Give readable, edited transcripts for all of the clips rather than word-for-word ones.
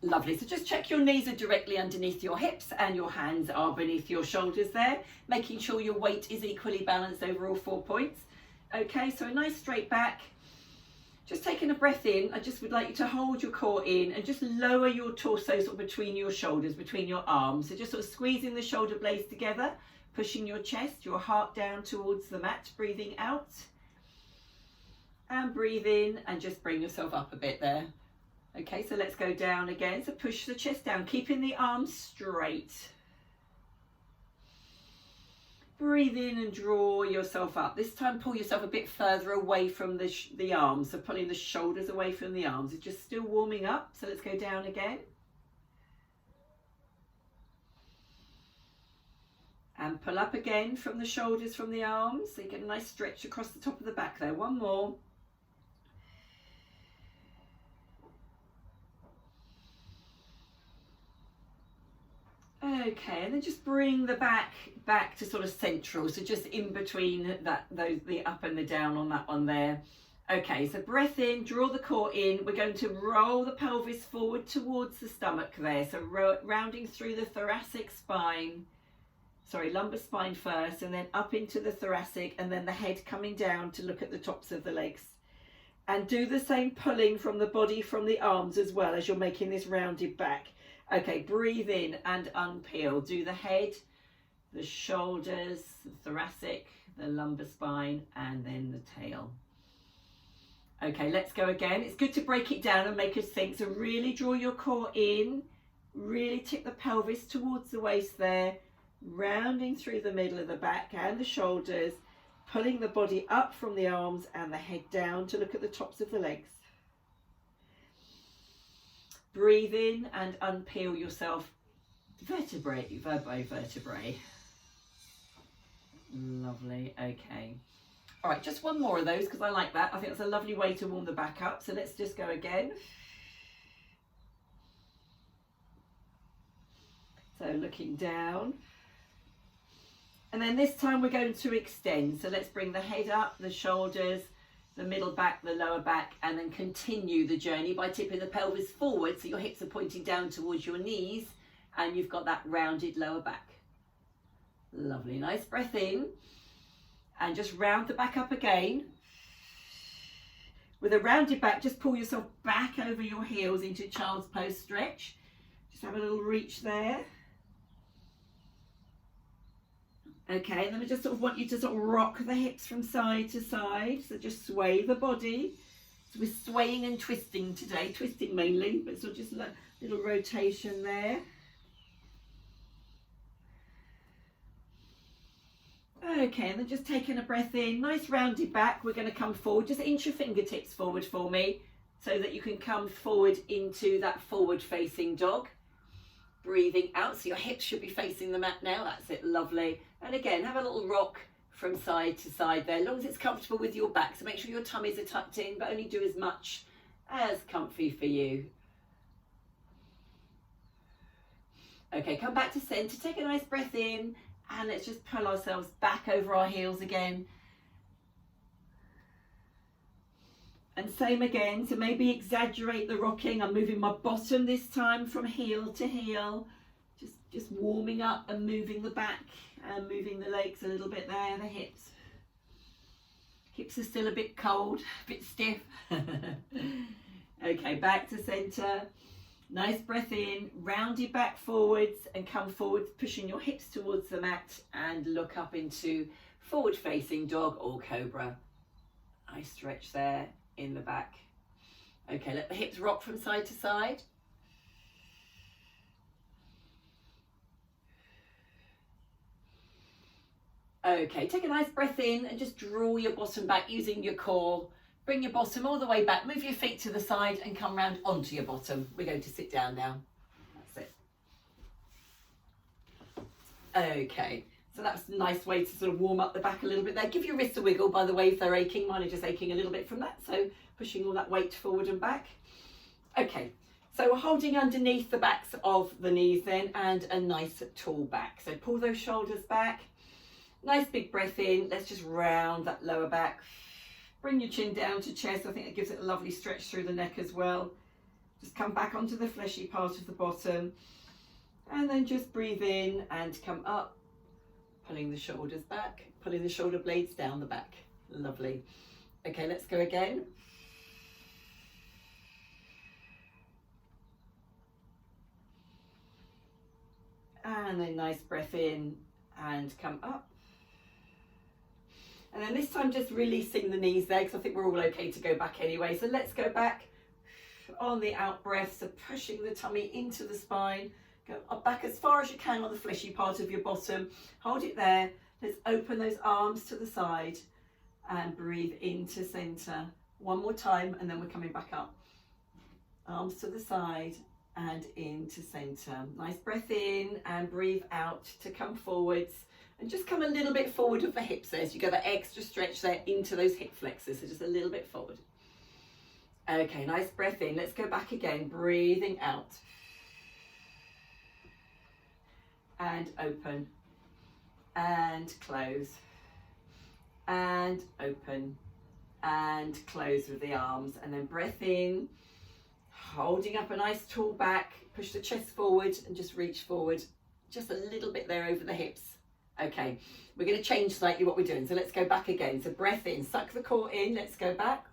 Lovely. So just check your knees are directly underneath your hips and your hands are beneath your shoulders there, making sure your weight is equally balanced over all 4 points. Okay, so a nice straight back. Just taking a breath in, I just would like you to hold your core in and just lower your torso sort of between your shoulders, between your arms. So just sort of squeezing the shoulder blades together, pushing your chest, your heart down towards the mat, breathing out. And breathe in and just bring yourself up a bit there. Okay, so let's go down again. So push the chest down, keeping the arms straight. Breathe in and draw yourself up. This time pull yourself a bit further away from the arms. So pulling the shoulders away from the arms. It's just still warming up. So let's go down again. And pull up again from the shoulders, from the arms. So you get a nice stretch across the top of the back there. One more. Okay, and then just bring the back to sort of central, so just in between the up and the down on that one there. Okay, so breath in, draw the core in. We're going to roll the pelvis forward towards the stomach there, so rounding through the thoracic spine, lumbar spine first, and then up into the thoracic, and then the head coming down to look at the tops of the legs. And do the same pulling from the body, from the arms as well, as you're making this rounded back. Okay, breathe in and unpeel. Do the head, the shoulders, the thoracic, the lumbar spine, and then the tail. Okay, let's go again. It's good to break it down and make us think. So really draw your core in, really tip the pelvis towards the waist there, rounding through the middle of the back and the shoulders, pulling the body up from the arms and the head down to look at the tops of the legs. Breathe in and unpeel yourself vertebrae. Lovely, okay. All right, just one more of those because I like that. I think it's a lovely way to warm the back up. So let's just go again. So looking down. And then this time we're going to extend. So let's bring the head up, the shoulders, the middle back, the lower back, and then continue the journey by tipping the pelvis forward so your hips are pointing down towards your knees and you've got that rounded lower back. Lovely, nice breath in and just round the back up again. With a rounded back, just pull yourself back over your heels into child's pose stretch. Just have a little reach there. Okay, and then I just sort of want you to sort of rock the hips from side to side. So just sway the body. So we're swaying and twisting today, twisting mainly, but sort of just a little rotation there. Okay, and then just taking a breath in, nice rounded back. We're going to come forward, just inch your fingertips forward for me so that you can come forward into that forward facing dog. Breathing out, so your hips should be facing the mat now. That's it, lovely. And again, have a little rock from side to side there, as long as it's comfortable with your back. So make sure your tummies are tucked in, but only do as much as comfy for you. Okay, come back to center, take a nice breath in, and let's just pull ourselves back over our heels again. And same again, so maybe exaggerate the rocking. I'm moving my bottom this time from heel to heel, just warming up and moving the back and moving the legs a little bit there, the hips. Hips are still a bit cold, a bit stiff. Okay, back to center. Nice breath in, round your back forwards and come forward, pushing your hips towards the mat and look up into forward facing dog or cobra. Nice stretch there in the back. Okay, let the hips rock from side to side. Okay, take a nice breath in and just draw your bottom back using your core. Bring your bottom all the way back, move your feet to the side and come round onto your bottom. We're going to sit down now. That's it. Okay, so that's a nice way to sort of warm up the back a little bit there. Give your wrists a wiggle, by the way, if they're aching. Mine are just aching a little bit from that, so pushing all that weight forward and back. Okay, so we're holding underneath the backs of the knees then, and a nice tall back. So pull those shoulders back. Nice big breath in. Let's just round that lower back. Bring your chin down to chest. I think that gives it a lovely stretch through the neck as well. Just come back onto the fleshy part of the bottom, and then just breathe in and come up, pulling the shoulders back, pulling the shoulder blades down the back. Lovely. Okay, let's go again. And then nice breath in and come up. And then this time just releasing the knees there, because I think we're all okay to go back anyway. So let's go back on the out breath. So pushing the tummy into the spine. Go up back as far as you can on the fleshy part of your bottom. Hold it there. Let's open those arms to the side and breathe into center. One more time, and then we're coming back up. Arms to the side and into center. Nice breath in and breathe out to come forwards, and just come a little bit forward of the hips there, so you get that extra stretch there into those hip flexors, so just a little bit forward. Okay, nice breath in. Let's go back again, breathing out and open and close and open and close with the arms, and then breath in, holding up a nice tall back, push the chest forward and just reach forward just a little bit there over the hips. Okay, we're going to change slightly what we're doing, so let's go back again. So breath in, suck the core in, let's go back,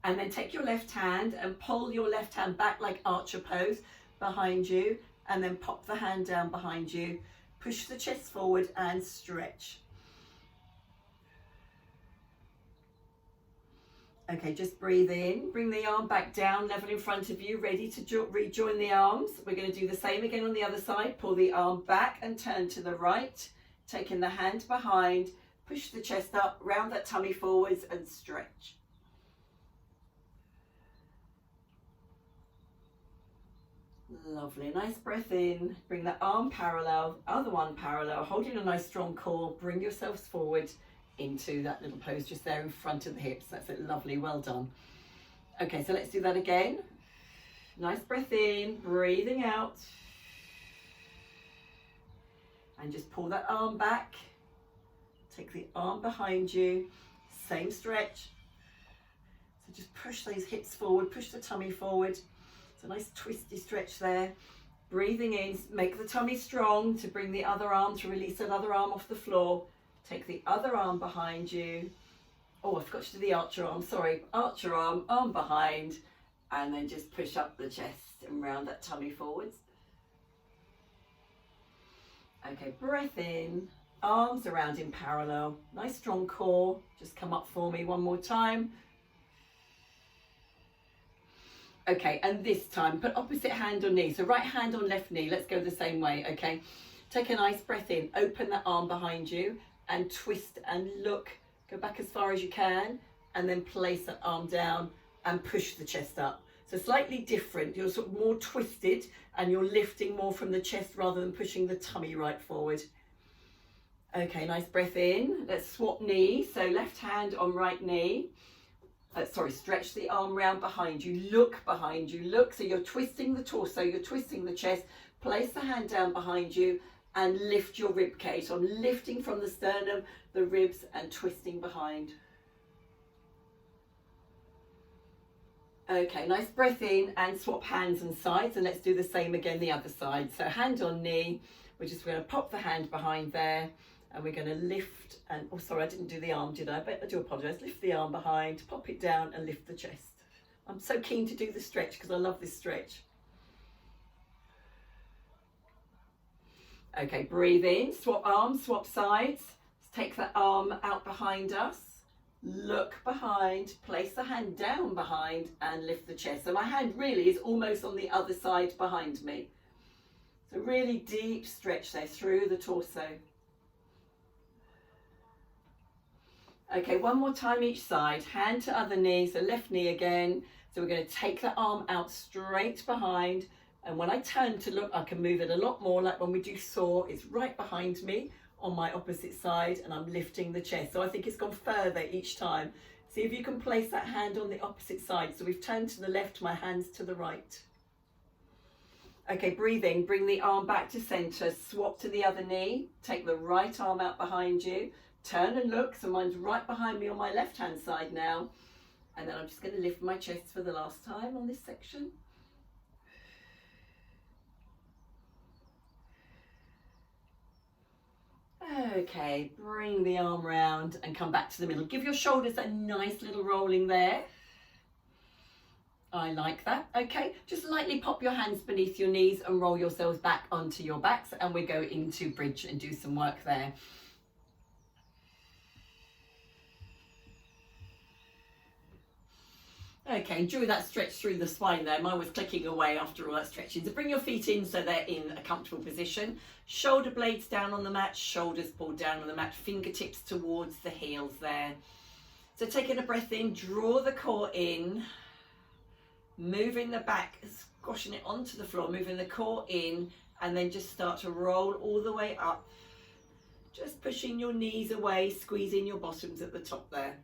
and then take your left hand and pull your left hand back like archer pose behind you, and then pop the hand down behind you, push the chest forward and stretch. Okay, just breathe in, bring the arm back down, level in front of you, ready to rejoin the arms. We're going to do the same again on the other side. Pull the arm back and turn to the right, taking the hand behind, push the chest up, round that tummy forwards and stretch. Lovely, nice breath in, bring the arm parallel, other one parallel, holding a nice strong core, bring yourselves forward into that little pose just there in front of the hips. That's it, lovely, well done. Okay, so let's do that again. Nice breath in, breathing out, and just pull that arm back, take the arm behind you, same stretch. So just push those hips forward, push the tummy forward. It's a nice twisty stretch there. Breathing in, make the tummy strong to bring the other arm, to release that other arm off the floor. Take the other arm behind you. Oh, I forgot to do the archer arm, sorry. Archer arm, arm behind, and then just push up the chest and round that tummy forwards. Okay, breath in, arms around in parallel. Nice strong core. Just come up for me one more time. Okay, and this time, put opposite hand on knee. So right hand on left knee. Let's go the same way, okay? Take a nice breath in. Open that arm behind you and twist and look. Go back as far as you can, and then place that arm down and push the chest up. So slightly different. You're sort of more twisted and you're lifting more from the chest rather than pushing the tummy right forward. Okay, nice breath in. Let's swap knees. So left hand on right knee. Stretch the arm round behind you, look behind you, look. So you're twisting the torso, you're twisting the chest, place the hand down behind you and lift your rib cage. So I'm lifting from the sternum, the ribs, and twisting behind. Okay, nice breath in and swap hands and sides, and let's do the same again the other side. So hand on knee, we're just going to pop the hand behind there. And we're going to lift and, oh sorry, I didn't do the arm, did I? But I do apologise. Lift the arm behind, pop it down and lift the chest. I'm so keen to do the stretch because I love this stretch. Okay, breathe in, swap arms, swap sides. Let's take the arm out behind us. Look behind, place the hand down behind and lift the chest. So my hand really is almost on the other side behind me. So really deep stretch there through the torso. Okay, one more time each side, hand to other knee, so left knee again. So we're going to take the arm out straight behind, and when I turn to look, I can move it a lot more, like when we do saw, it's right behind me on my opposite side, and I'm lifting the chest. So I think it's gone further each time. See if you can place that hand on the opposite side. So we've turned to the left, my hand's to the right. Okay, breathe in, bring the arm back to center, swap to the other knee, take the right arm out behind you. Turn and look, so mine's right behind me on my left hand side now, And then I'm just going to lift my chest for the last time on this section. Okay, bring the arm round and come back to the middle. Give your shoulders a nice little rolling there. I like that. Okay, just lightly pop your hands beneath your knees and roll yourselves back onto your backs, and we go into bridge and do some work there. Okay, enjoy that stretch through the spine there. Mine was clicking away after all that stretching. So bring your feet in so they're in a comfortable position. Shoulder blades down on the mat, shoulders pulled down on the mat, fingertips towards the heels there. So taking a breath in, draw the core in, moving the back, squashing it onto the floor, moving the core in, and then just start to roll all the way up. Just pushing your knees away, squeezing your bottoms at the top there.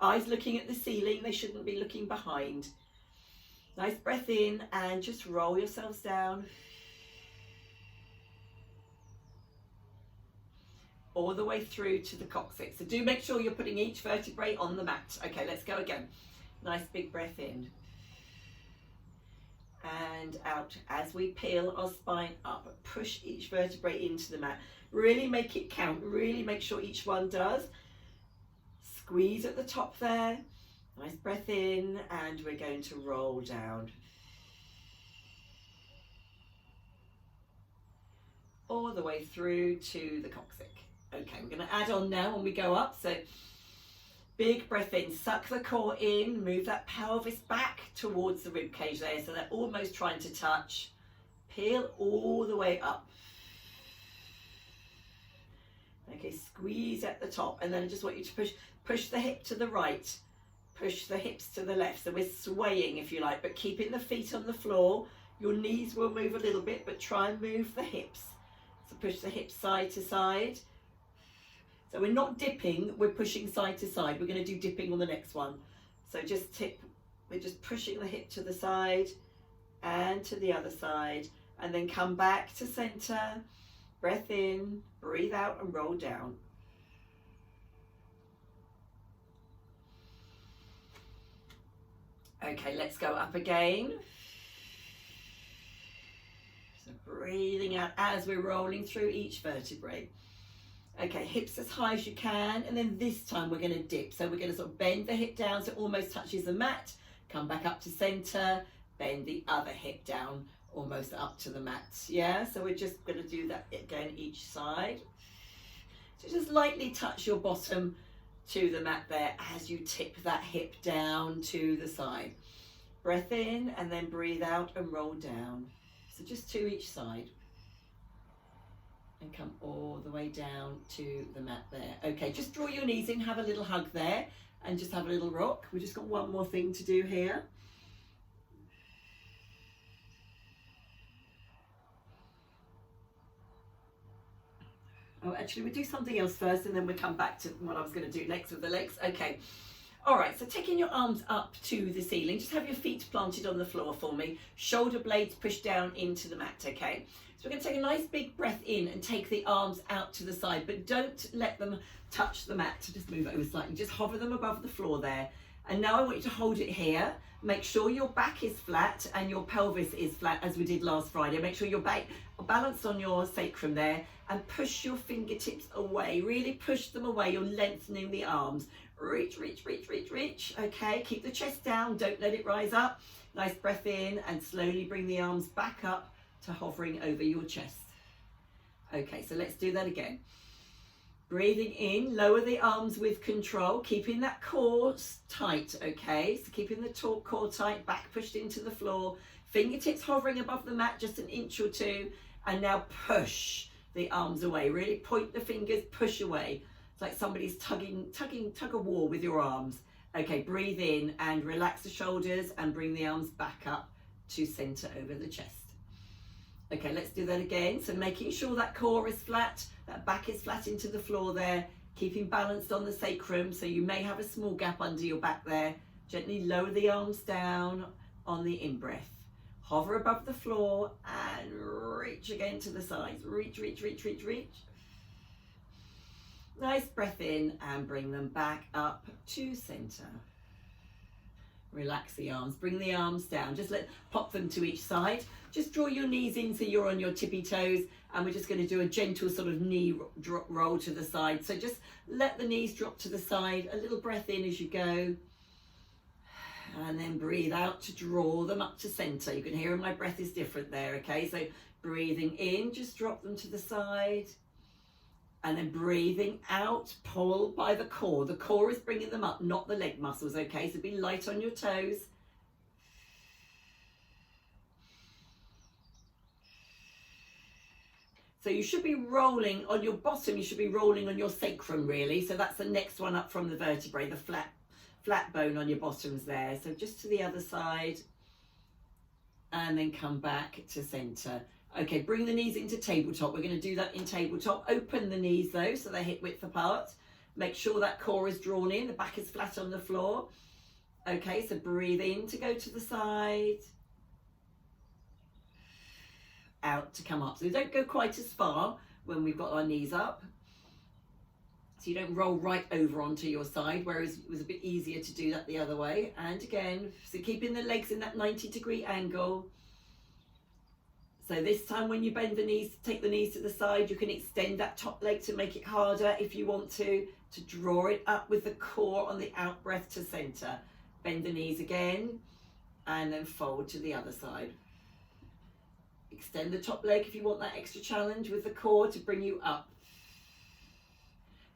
Eyes looking at the ceiling, they shouldn't be looking behind. Nice breath in and just roll yourselves down. All the way through to the coccyx. So do make sure you're putting each vertebrae on the mat. Okay, let's go again. Nice big breath in. And out as we peel our spine up. Push each vertebrae into the mat. Really make it count. Really make sure each one does. Squeeze at the top there. Nice breath in, and we're going to roll down. All the way through to the coccyx. Okay, we're going to add on now when we go up. So big breath in, suck the core in, move that pelvis back towards the rib cage there, so they're almost trying to touch. Peel all the way up. Okay, squeeze at the top, and then I just want you to push the hip to the right, push the hips to the left. So we're swaying, if you like, but keeping the feet on the floor. Your knees will move a little bit, but try and move the hips. So push the hips side to side. So we're not dipping, we're pushing side to side. We're going to do dipping on the next one. So just tip, we're just pushing the hip to the side and to the other side, and then come back to center. Breath in, breathe out, and roll down. Okay, let's go up again. So breathing out as we're rolling through each vertebrae. Okay, hips as high as you can, and then this time we're going to dip. So we're going to sort of bend the hip down so it almost touches the mat, come back up to center, bend the other hip down almost up to the mat. Yeah, so we're just going to do that again each side. So just lightly touch your bottom to the mat there as you tip that hip down to the side. Breath in and then breathe out and roll down. So just two each side. And come all the way down to the mat there. Okay, just draw your knees in, have a little hug there, and just have a little rock. We've just got one more thing to do here. Oh, actually, we'll do something else first, and then we'll come back to what I was going to do next with the legs. Okay. All right, so taking your arms up to the ceiling, just have your feet planted on the floor for me. Shoulder blades pushed down into the mat, okay? So we're going to take a nice big breath in and take the arms out to the side, but don't let them touch the mat. Just move over slightly, just hover them above the floor there. And now I want you to hold it here. Make sure your back is flat and your pelvis is flat as we did last Friday. Make sure your back balanced on your sacrum there, and push your fingertips away. Really push them away. You're lengthening the arms. Reach, reach, reach, reach, reach. Okay, keep the chest down. Don't let it rise up. Nice breath in and slowly bring the arms back up to hovering over your chest. Okay, so let's do that again. Breathing in, lower the arms with control, keeping that core tight, okay? So keeping the core tight, back pushed into the floor, fingertips hovering above the mat just an inch or two, and now push the arms away. Really point the fingers, push away. It's like somebody's tug a war with your arms. Okay, breathe in and relax the shoulders and bring the arms back up to center over the chest. Okay, let's do that again. So making sure that core is flat, that back is flat into the floor there, keeping balanced on the sacrum. So you may have a small gap under your back there. Gently lower the arms down on the in-breath. Hover above the floor and reach again to the sides. Reach, reach, reach, reach, reach. Nice breath in and bring them back up to center. Relax the arms, bring the arms down, just pop them to each side. Just draw your knees in so you're on your tippy toes, and we're just going to do a gentle sort of knee roll to the side. So just let the knees drop to the side, a little breath in as you go, and then breathe out to draw them up to center. You can hear my breath is different there, okay? So breathing in, just drop them to the side, and then breathing out, pull by the core. The core is bringing them up, not the leg muscles, okay? So be light on your toes. So you should be rolling on your bottom, you should be rolling on your sacrum really. So that's the next one up from the vertebrae, the flat bone on your bottoms there. So just to the other side, and then come back to center. Okay, bring the knees into tabletop. We're going to do that in tabletop. Open the knees though, so they're hip width apart. Make sure that core is drawn in, the back is flat on the floor. Okay, so breathe in to go to the side. Out to come up. So don't go quite as far when we've got our knees up. So you don't roll right over onto your side, whereas it was a bit easier to do that the other way. And again, so keeping the legs in that 90-degree angle. So this time when you bend the knees, take the knees to the side, you can extend that top leg to make it harder if you want to draw it up with the core on the out breath to center. Bend the knees again, and then fold to the other side. Extend the top leg if you want that extra challenge with the core to bring you up.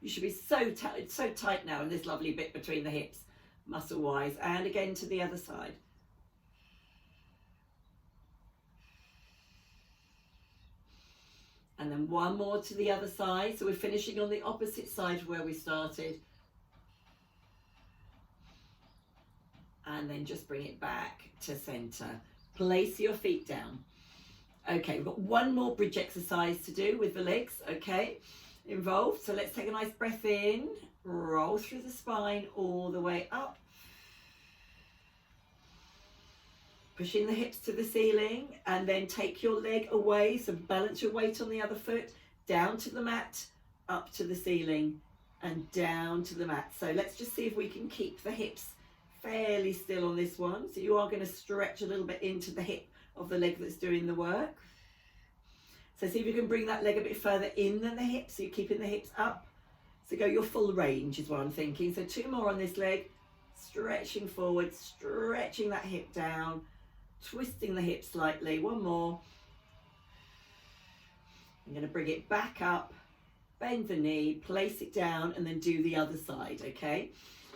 You should be so tight now in this lovely bit between the hips, muscle wise, and again to the other side. And then one more to the other side. So we're finishing on the opposite side where we started. And then just bring it back to center. Place your feet down. Okay, we've got one more bridge exercise to do with the legs, okay, involved. So let's take a nice breath in, roll through the spine all the way up. Pushing the hips to the ceiling, and then take your leg away, so balance your weight on the other foot, down to the mat, up to the ceiling, and down to the mat. So let's just see if we can keep the hips fairly still on this one. So you are going to stretch a little bit into the hip of the leg that's doing the work. So see if you can bring that leg a bit further in than the hips, so you're keeping the hips up. So go your full range is what I'm thinking. So 2 more on this leg, stretching forward, stretching that hip down, twisting the hip slightly. 1 more. I'm going to bring it back up, bend the knee, place it down, and then do the other side, okay?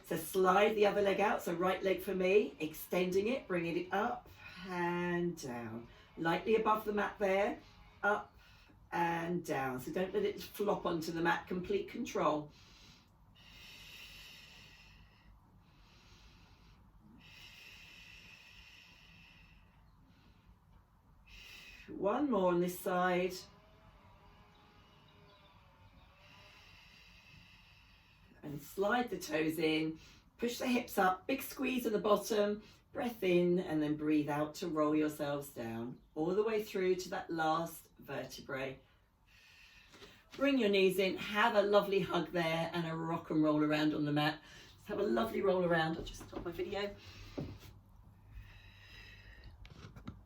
So slide the other leg out, so right leg for me, extending it, bringing it up and down. Lightly above the mat there, up and down. So don't let it flop onto the mat, complete control. One more on this side. And slide the toes in, push the hips up, big squeeze at the bottom, breath in, and then breathe out to roll yourselves down all the way through to that last vertebrae. Bring your knees in, have a lovely hug there and a rock and roll around on the mat. Have a lovely roll around. I'll just stop my video.